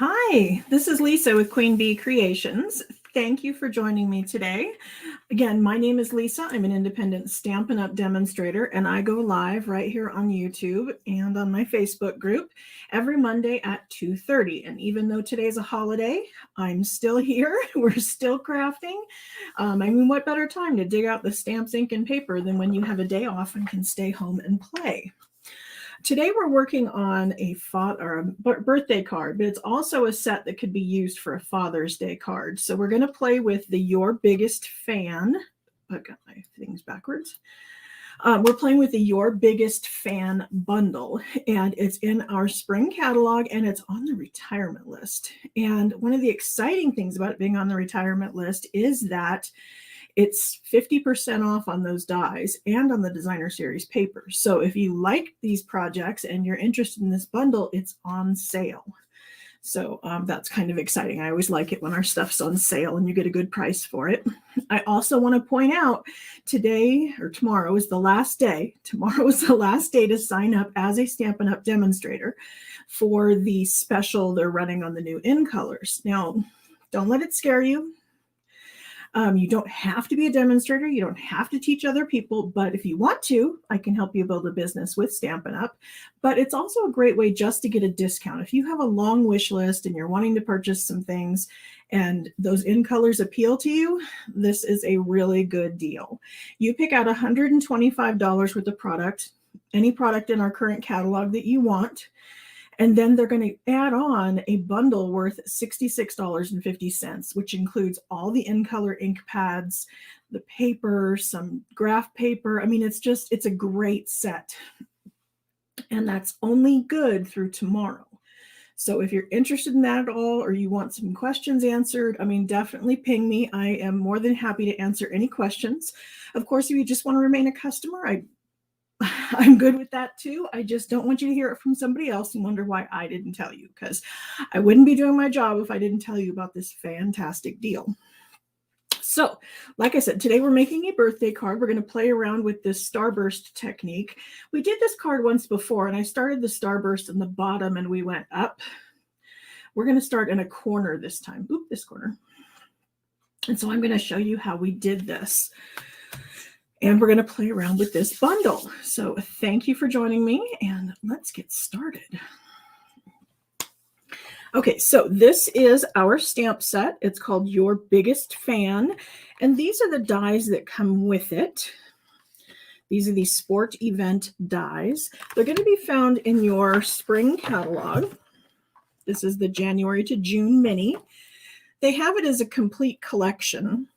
Hi, this is Lisa with Queen Bee Creations. Thank you for joining me today. Again, my name is Lisa. I'm an independent Stampin' Up! Demonstrator, and I go live right here on YouTube and on my Facebook group every Monday at 2:30. And even though today's a holiday, I'm still here. We're still crafting. What better time to dig out the stamps, ink, and paper than when you have a day off and can stay home and play? Today we're working on a birthday card, but it's also a set that could be used for a Father's Day card. So we're going to play with the Your Biggest Fan. I got my things backwards. We're playing with the Your Biggest Fan bundle, and it's in our spring catalog, and it's on the retirement list. And one of the exciting things about it being on the retirement list is that it's 50% off on those dies and on the designer series paper. So if you like these projects and you're interested in this bundle, it's on sale. So that's kind of exciting. I always like it when our stuff's on sale and you get a good price for it. I also want to point out tomorrow is the last day. Tomorrow is the last day to sign up as a Stampin' Up! Demonstrator for the special they're running on the new in colors. Now, don't let it scare you. You don't have to be a demonstrator. You don't have to teach other people, but if you want to, I can help you build a business with Stampin' Up! But it's also a great way just to get a discount. If you have a long wish list and you're wanting to purchase some things and those in colors appeal to you, this is a really good deal. You pick out $125 worth of product, any product in our current catalog that you want, and then they're going to add on a bundle worth $66.50, which includes all the in-color ink pads, the paper, some graph paper. I mean, it's a great set. And that's only good through tomorrow. So if you're interested in that at all, or you want some questions answered, definitely ping me. I am more than happy to answer any questions. Of course, if you just want to remain a customer, I'm good with that too. I just don't want you to hear it from somebody else and wonder why I didn't tell you, because I wouldn't be doing my job if I didn't tell you about this fantastic deal. So, like I said, today we're making a birthday card. We're going to play around with this Starburst technique. We did this card once before, and I started the Starburst in the bottom and we went up. We're going to start in a corner this time. Oop, this corner. And so I'm going to show you how we did this. And we're going to play around with this bundle. So thank you for joining me, and let's get started. Okay, so this is our stamp set. It's called Your Biggest Fan, and these are the dies that come with it. These are the sport event dies. They're going to be found in your spring catalog. This is the January to June mini. They have it as a complete collection.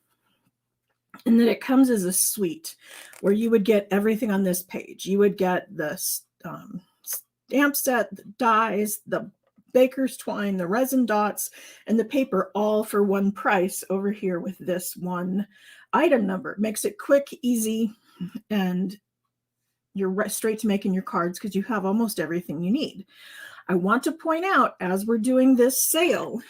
And then it comes as a suite where you would get everything on this page. You would get the stamp set, the dies, the baker's twine, the resin dots, and the paper all for one price over here with this one item number. Makes it quick, easy, and you're straight to making your cards because you have almost everything you need. I want to point out, as we're doing this sale,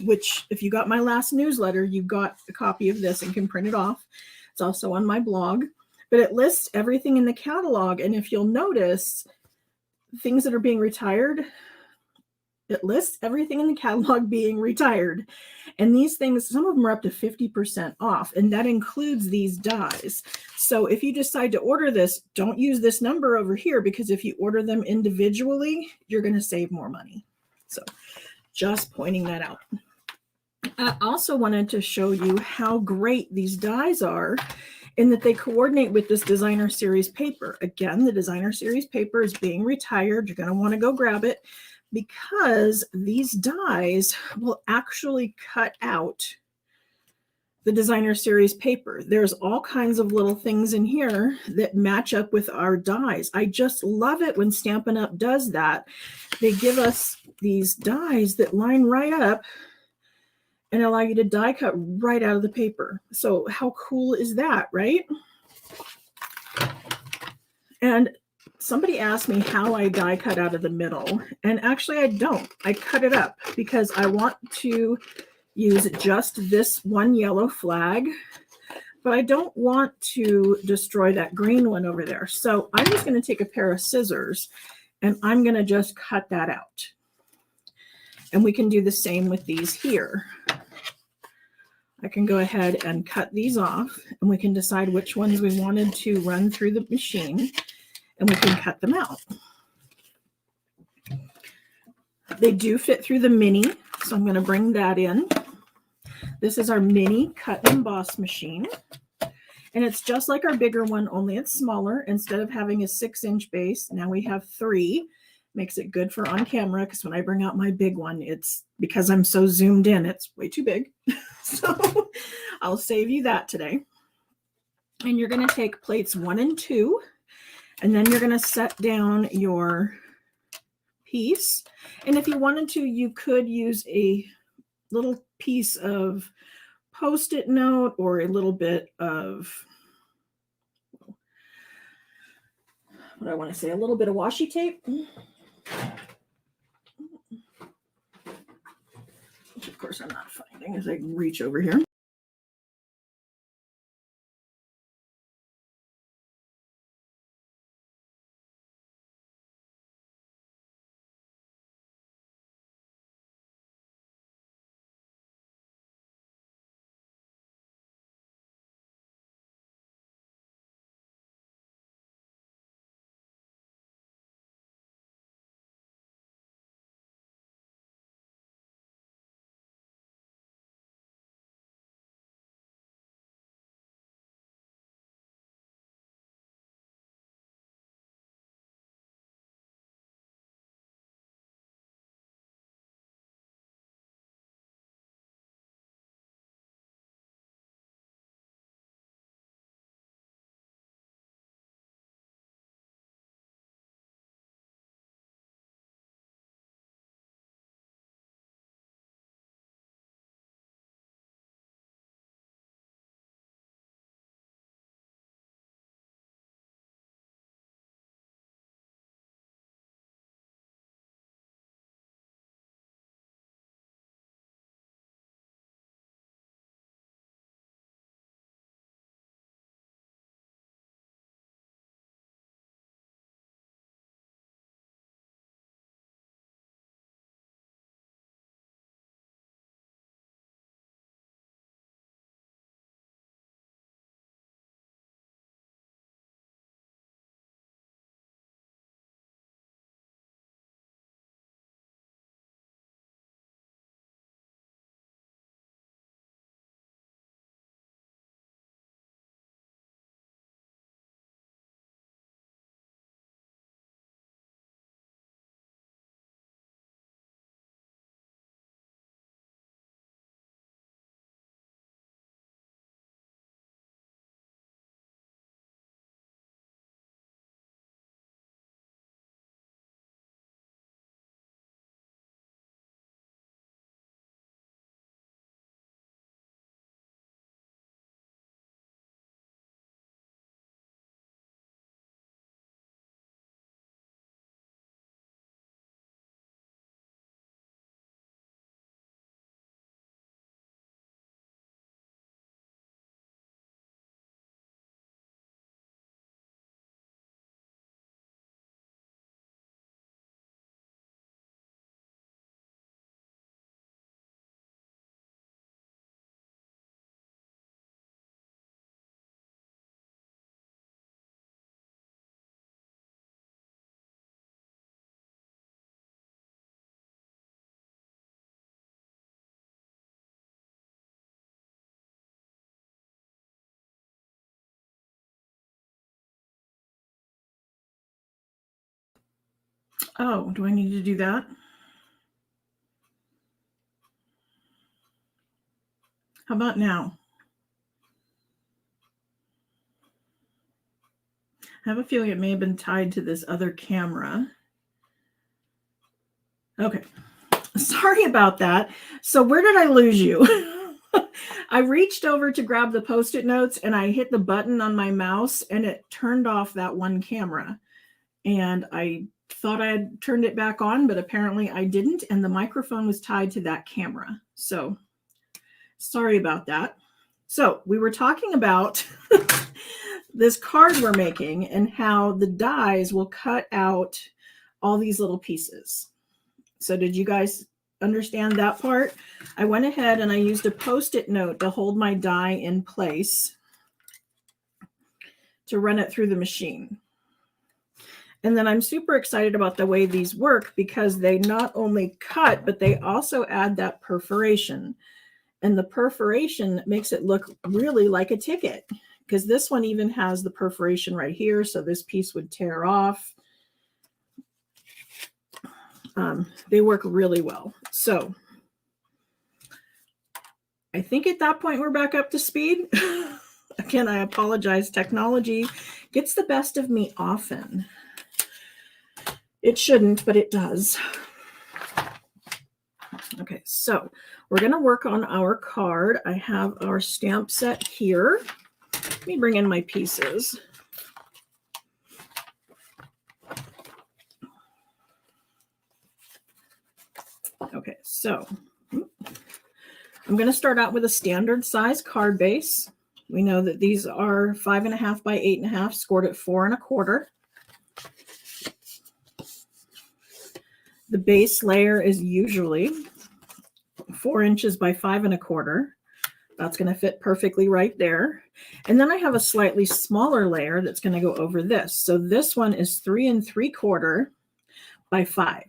which if you got my last newsletter, you got a copy of this and can print it off. It's also on my blog, but it lists everything in the catalog. And if you'll notice, things that are being retired, it lists everything in the catalog being retired. And these things, some of them are up to 50% off, and that includes these dies. So if you decide to order this, don't use this number over here, because if you order them individually, you're going to save more money. So just pointing that out. I also wanted to show you how great these dies are in that they coordinate with this designer series paper. Again, the designer series paper is being retired. You're going to want to go grab it because these dies will actually cut out the designer series paper. There's all kinds of little things in here that match up with our dies. I just love it when Stampin' Up! Does that. They give us these dies that line right up and allow you to die cut right out of the paper. So how cool is that, right? And somebody asked me how I die cut out of the middle, and actually I don't. I cut it up because I want to use just this one yellow flag, but I don't want to destroy that green one over there. So I'm just going to take a pair of scissors and I'm going to just cut that out. And we can do the same with these here. I can go ahead and cut these off, and we can decide which ones we wanted to run through the machine, and we can cut them out. They do fit through the mini, so I'm going to bring that in. This is our mini cut and emboss machine, and it's just like our bigger one, only it's smaller. Instead of having a 6-inch base, now we have 3. Makes it good for on camera, because when I bring out my big one, it's because I'm so zoomed in, it's way too big. So I'll save you that today. And you're going to take plates 1 and 2, and then you're going to set down your piece. And if you wanted to, you could use a little piece of Post-it note or a little bit of, what do I want to say, a little bit of washi tape. Which of course I'm not finding as I reach over here. Oh, do I need to do that? How about now? I have a feeling it may have been tied to this other camera. Okay. Sorry about that. So where did I lose you? I reached over to grab the Post-it notes and I hit the button on my mouse and it turned off that one camera. And I thought I had turned it back on, but apparently I didn't. And the microphone was tied to that camera. So sorry about that. So we were talking about this card we're making and how the dies will cut out all these little pieces. So did you guys understand that part, I went ahead and I used a Post-it note to hold my die in place to run it through the machine. And then I'm super excited about the way these work because they not only cut, but they also add that perforation. And the perforation makes it look really like a ticket, because this one even has the perforation right here. So this piece would tear off. They work really well. So I think at that point we're back up to speed. Again, I apologize. Technology gets the best of me often. It shouldn't, but it does. Okay, so we're going to work on our card. I have our stamp set here. Let me bring in my pieces. Okay, so I'm going to start out with a standard size card base. We know that these are 5.5 by 8.5, scored at 4 1/4. The base layer is usually 4 inches by 5 1/4. That's going to fit perfectly right there. And then I have a slightly smaller layer that's going to go over this. So this one is 3 3/4 by 5.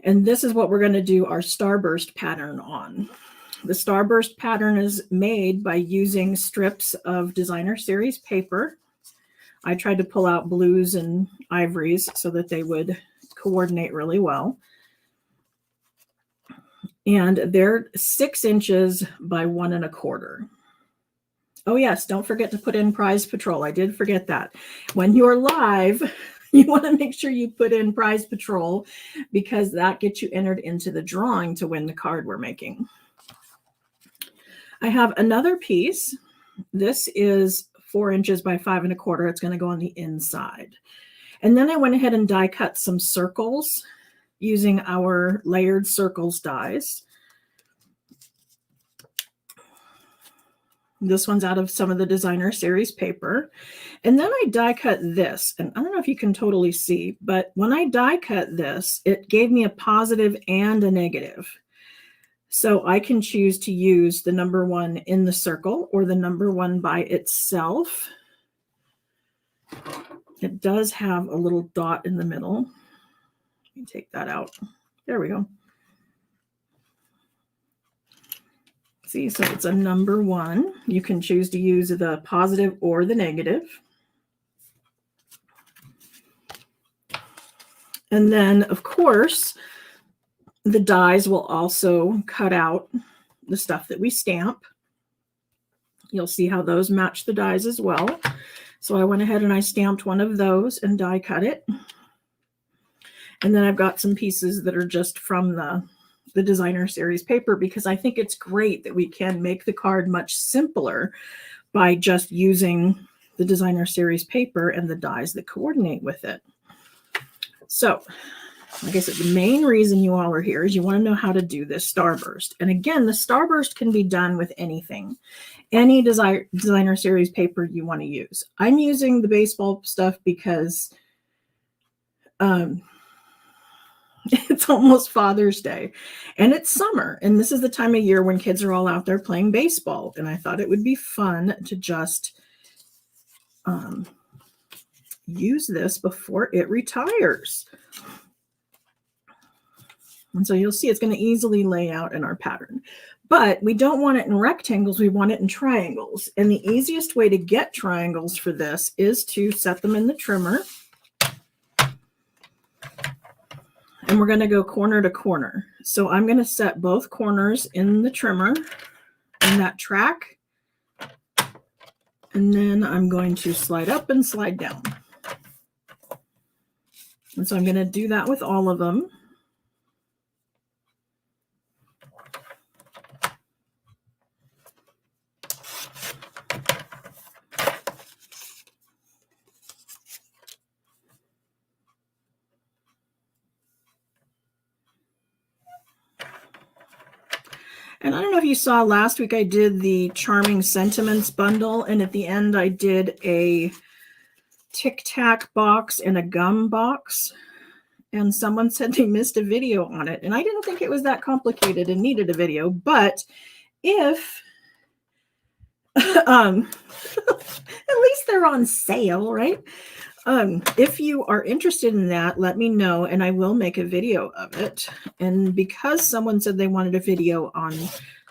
And this is what we're going to do our Starburst pattern on. The Starburst pattern is made by using strips of designer series paper. I tried to pull out blues and ivories so that they would coordinate really well. And they're 6 inches by 1 1/4. Oh yes, don't forget to put in Prize Patrol. I did forget that. When you're live, you want to make sure you put in Prize Patrol, because that gets you entered into the drawing to win the card we're making. I have another piece. This is 4 inches by 5 1/4. It's going to go on the inside. And then I went ahead and die cut some circles using our layered circles dies. This one's out of some of the designer series paper. And then I die cut this. And I don't know if you can totally see, but when I die cut this, it gave me a positive and a negative. So I can choose to use the number 1 in the circle or the number 1 by itself. It does have a little dot in the middle. Let me take that out. There we go. See, so it's a number 1. You can choose to use the positive or the negative. And then, of course, the dies will also cut out the stuff that we stamp. You'll see how those match the dies as well. So I went ahead and I stamped one of those and die cut it. And then I've got some pieces that are just from the designer series paper, because I think it's great that we can make the card much simpler by just using the designer series paper and the dies that coordinate with it. So, like I said, the main reason you all are here is you want to know how to do this Starburst. And again, the Starburst can be done with anything, any designer series paper you want to use. I'm using the baseball stuff because it's almost Father's Day and it's summer, and this is the time of year when kids are all out there playing baseball. And I thought it would be fun to just use this before it retires. And so you'll see it's going to easily lay out in our pattern. But we don't want it in rectangles, we want it in triangles. And the easiest way to get triangles for this is to set them in the trimmer. And we're going to go corner to corner. So I'm going to set both corners in the trimmer in that track. And then I'm going to slide up and slide down. And so I'm going to do that with all of them. And I don't know if you saw last week, I did the Charming Sentiments bundle, and at the end I did a Tic Tac box and a gum box. and someone said they missed a video on it. And I didn't think it was that complicated and needed a video, but if at least they're on sale, right? If you are interested in that, let me know and I will make a video of it. And because someone said they wanted a video on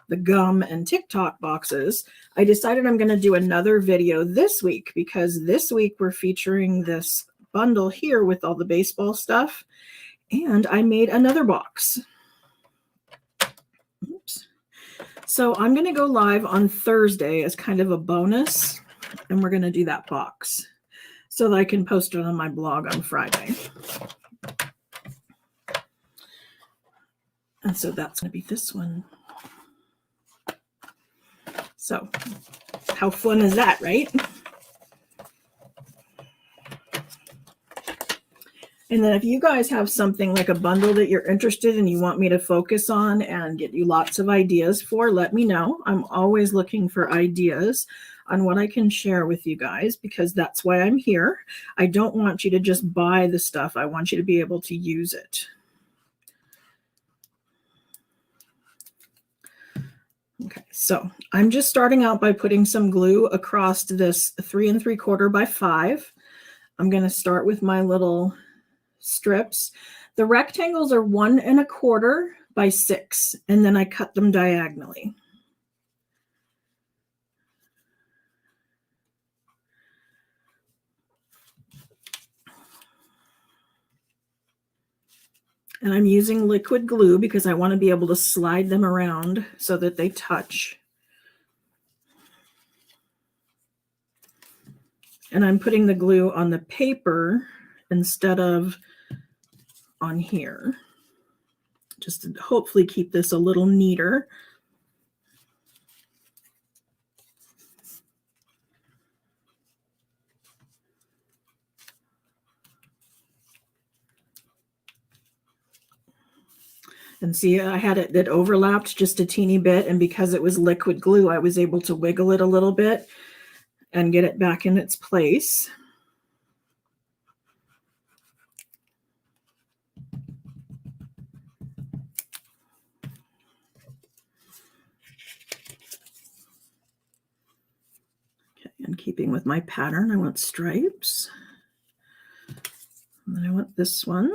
the gum and TikTok boxes, I decided I'm going to do another video this week, because this week we're featuring this bundle here with all the baseball stuff, and I made another box. Oops. So I'm going to go live on Thursday as kind of a bonus, and we're going to do that box so that I can post it on my blog on Friday. And so that's going to be this one. So how fun is that, right? And then if you guys have something like a bundle that you're interested in, you want me to focus on and get you lots of ideas for, let me know. I'm always looking for ideas on what I can share with you guys, because that's why I'm here. I don't want you to just buy the stuff. I want you to be able to use it. Okay, so I'm just starting out by putting some glue across this 3 3/4 by 5. I'm going to start with my little strips. The rectangles are 1 1/4 by 6, and then I cut them diagonally. And I'm using liquid glue because I want to be able to slide them around so that they touch. And I'm putting the glue on the paper instead of on here, just to hopefully keep this a little neater. And see, I had it that overlapped just a teeny bit, and because it was liquid glue, I was able to wiggle it a little bit and get it back in its place. Okay, and keeping with my pattern, I want stripes. And then I want this one.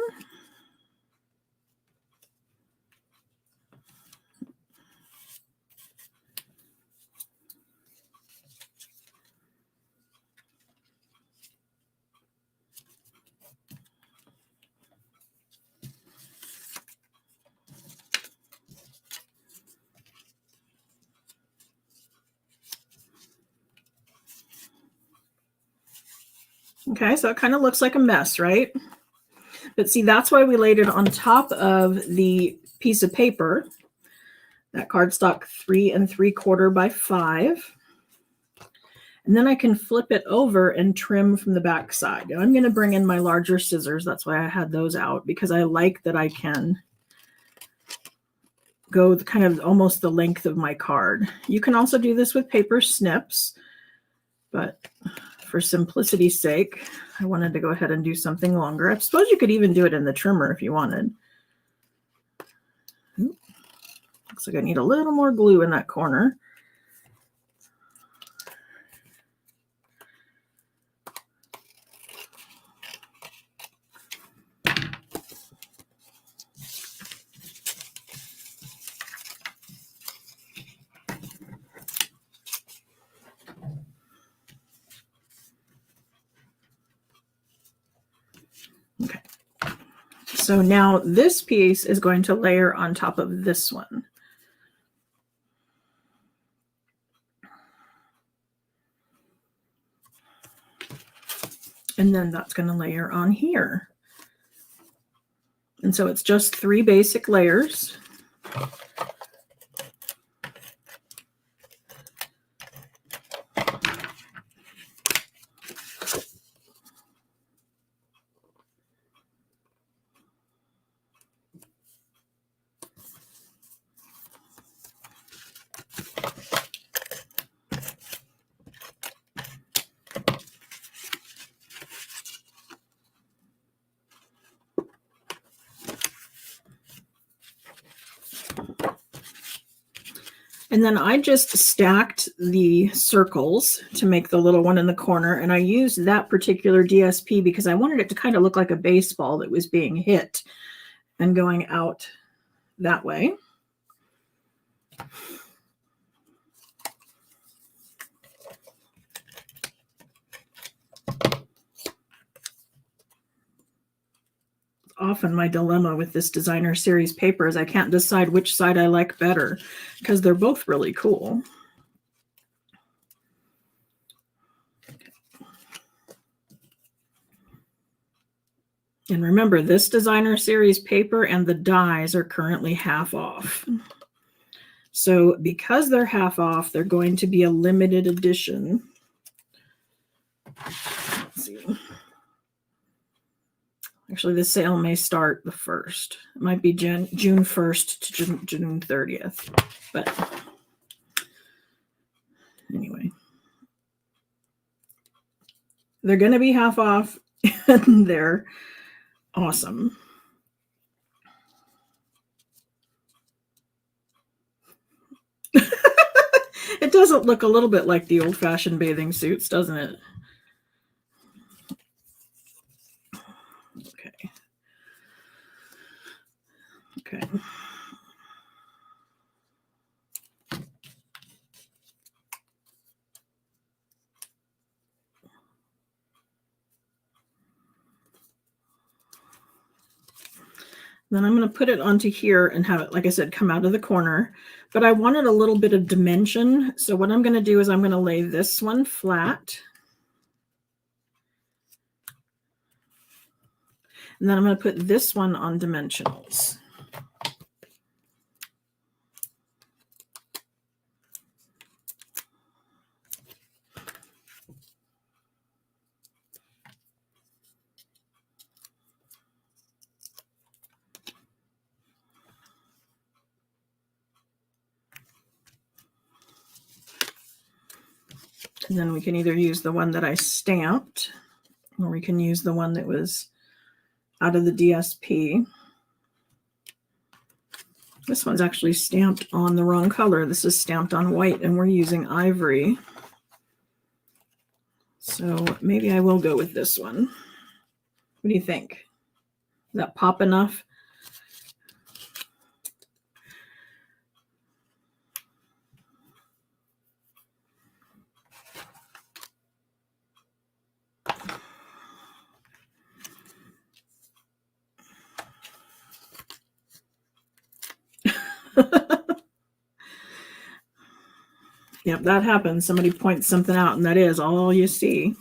Okay, so it kind of looks like a mess, right? But see, that's why we laid it on top of the piece of paper, that cardstock 3 3/4 by 5. And then I can flip it over and trim from the back side. Now I'm going to bring in my larger scissors. That's why I had those out, because I like that I can go kind of almost the length of my card. You can also do this with paper snips, but for simplicity's sake, I wanted to go ahead and do something longer. I suppose you could even do it in the trimmer if you wanted. Ooh, looks like I need a little more glue in that corner. Okay. So now this piece is going to layer on top of this one. And then that's going to layer on here. And so it's just 3 basic layers. And then I just stacked the circles to make the little one in the corner. And I used that particular DSP because I wanted it to kind of look like a baseball that was being hit and going out that way. Often my dilemma with this designer series paper is I can't decide which side I like better because they're both really cool. And remember, this designer series paper and the dies are currently half off. So because they're half off, they're going to be a limited edition. Let's see. Actually, the sale may start the 1st. It might be June 1st to June 30th. But anyway, they're going to be half off, and they're awesome. It doesn't look a little bit like the old-fashioned bathing suits, doesn't it? Okay. Okay. Then I'm going to put it onto here and have it, like I said, come out of the corner. But I wanted a little bit of dimension. So what I'm going to do is I'm going to lay this one flat. And then I'm going to put this one on dimensionals. And then we can either use the one that I stamped, or we can use the one that was out of the DSP. This one's actually stamped on the wrong color. This is stamped on white, and we're using ivory. So maybe I will go with this one. What do you think? Is that pop enough? Yep, that happens. Somebody points something out, and that is all you see.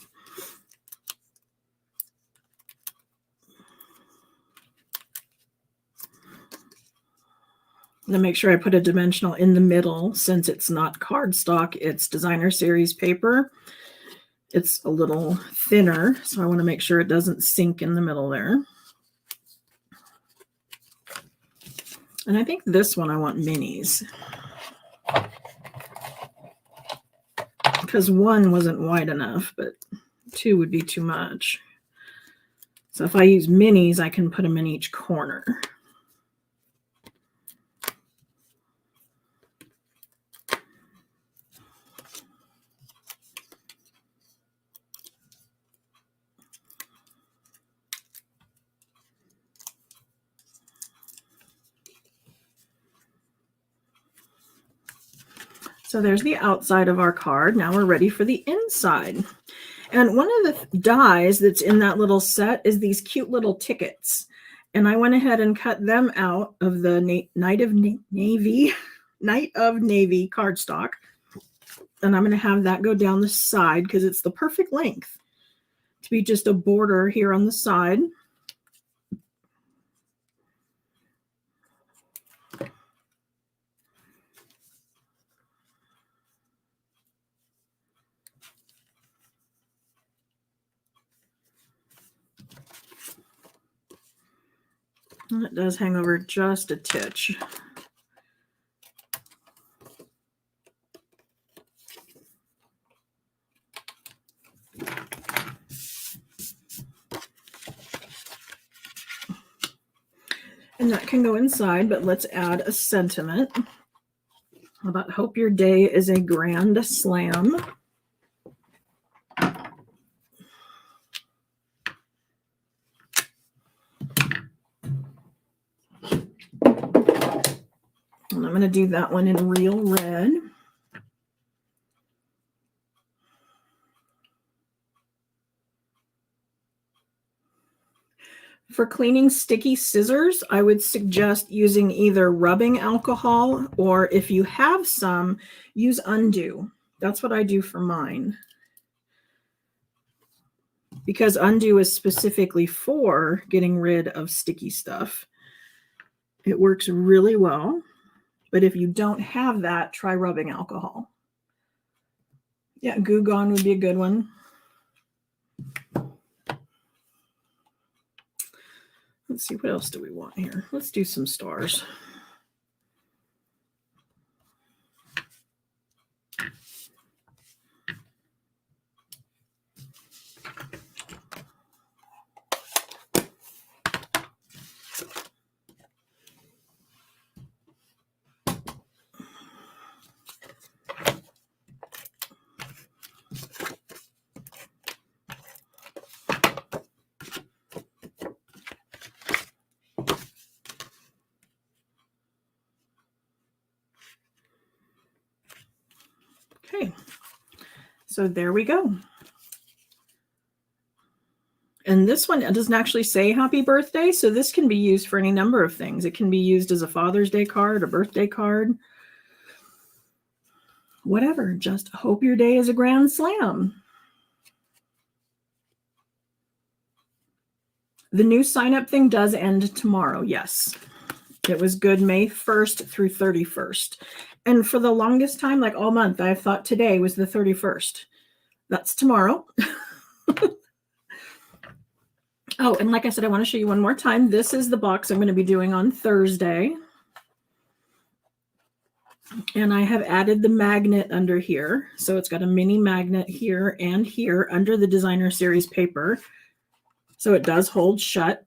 I'm going to make sure I put a dimensional in the middle. Since it's not cardstock, it's designer series paper. It's a little thinner, so I want to make sure it doesn't sink in the middle there. And I think this one I want minis, because one wasn't wide enough, but two would be too much. So if I use minis, I can put them in each corner. So there's the outside of our card. Now we're ready for the inside. And one of the dies that's in that little set is these cute little tickets. And I went ahead and cut them out of the Night of Navy cardstock. And I'm going to have that go down the side because it's the perfect length to be just a border here on the side. And it does hang over just a titch. And that can go inside, but let's add a sentiment. How about hope your day is a grand slam. And I'm going to do that one in real red. For cleaning sticky scissors, I would suggest using either rubbing alcohol, or if you have some, use Undo. That's what I do for mine. Because Undo is specifically for getting rid of sticky stuff. It works really well. But if you don't have that, try rubbing alcohol. Yeah, Goo Gone would be a good one. Let's see, what else do we want here? Let's do some stars. Okay, so there we go. And this one doesn't actually say happy birthday, so this can be used for any number of things. It can be used as a Father's Day card, a birthday card, whatever. Just hope your day is a grand slam. The new sign-up thing does end tomorrow, yes. It was good May 1st through 31st. And for the longest time, like all month, I thought today was the 31st. That's tomorrow. Oh, and like I said, I want to show you one more time. This is the box I'm going to be doing on Thursday. And I have added the magnet under here. So it's got a mini magnet here and here under the designer series paper. So it does hold shut.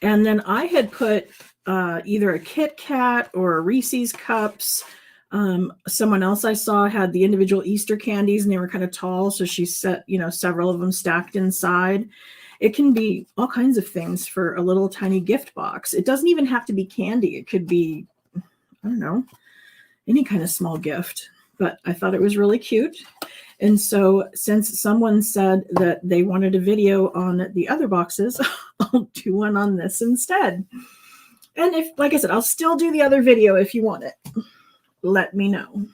And then I had put either a Kit Kat or a Reese's Cups. Someone else I saw had the individual Easter candies, and they were kind of tall. So she set, several of them stacked inside. It can be all kinds of things for a little tiny gift box. It doesn't even have to be candy. It could be, I don't know, any kind of small gift. But I thought it was really cute. And so since someone said that they wanted a video on the other boxes, I'll do one on this instead. And if, like I said, I'll still do the other video if you want it. Let me know.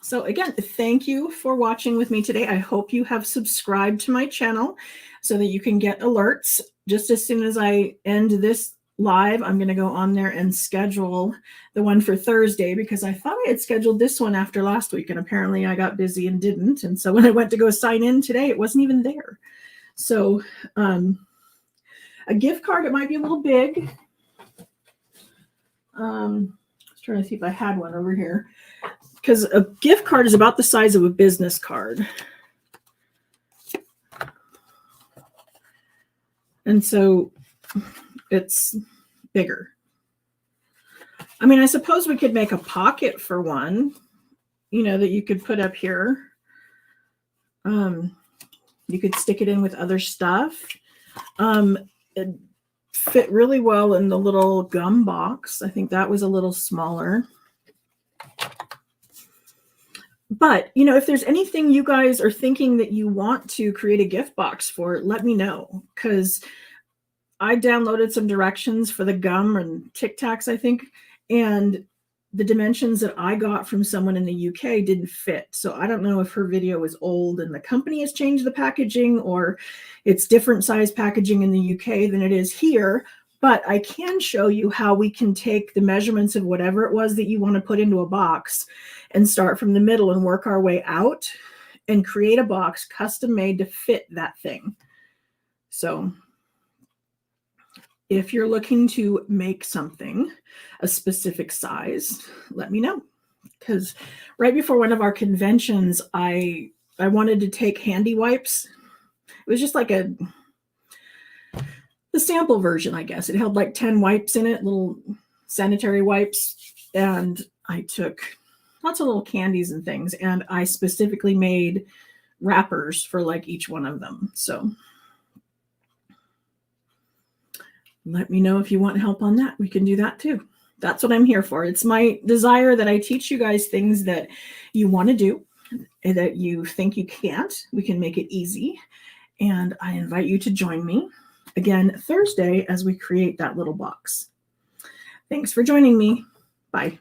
So again, thank you for watching with me today. I hope you have subscribed to my channel so that you can get alerts. Just as soon as I end this live, I'm going to go on there and schedule the one for Thursday, because I thought I had scheduled this one after last week, and apparently I got busy and didn't. And so when I went to go sign in today, it wasn't even there. So a gift card, it might be a little big. I was trying to see if I had one over here, because a gift card is about the size of a business card. And so it's bigger. I mean, I suppose we could make a pocket for one, that you could put up here. You could stick it in with other stuff. It fit really well in the little gum box. I think that was a little smaller. But, if there's anything you guys are thinking that you want to create a gift box for, let me know, because I downloaded some directions for the gum and Tic Tacs, I think, and the dimensions that I got from someone in the UK didn't fit. So I don't know if her video was old and the company has changed the packaging, or it's different size packaging in the UK than it is here. But I can show you how we can take the measurements of whatever it was that you want to put into a box and start from the middle and work our way out and create a box custom made to fit that thing. So if you're looking to make something a specific size, let me know. Because right before one of our conventions, I wanted to take handy wipes. It was just like the sample version, I guess. It held like 10 wipes in it, little sanitary wipes. And I took lots of little candies and things. And I specifically made wrappers for like each one of them. So let me know if you want help on that. We can do that too. That's what I'm here for. It's my desire that I teach you guys things that you want to do and that you think you can't. We can make it easy. And I invite you to join me again Thursday as we create that little box. Thanks for joining me. Bye.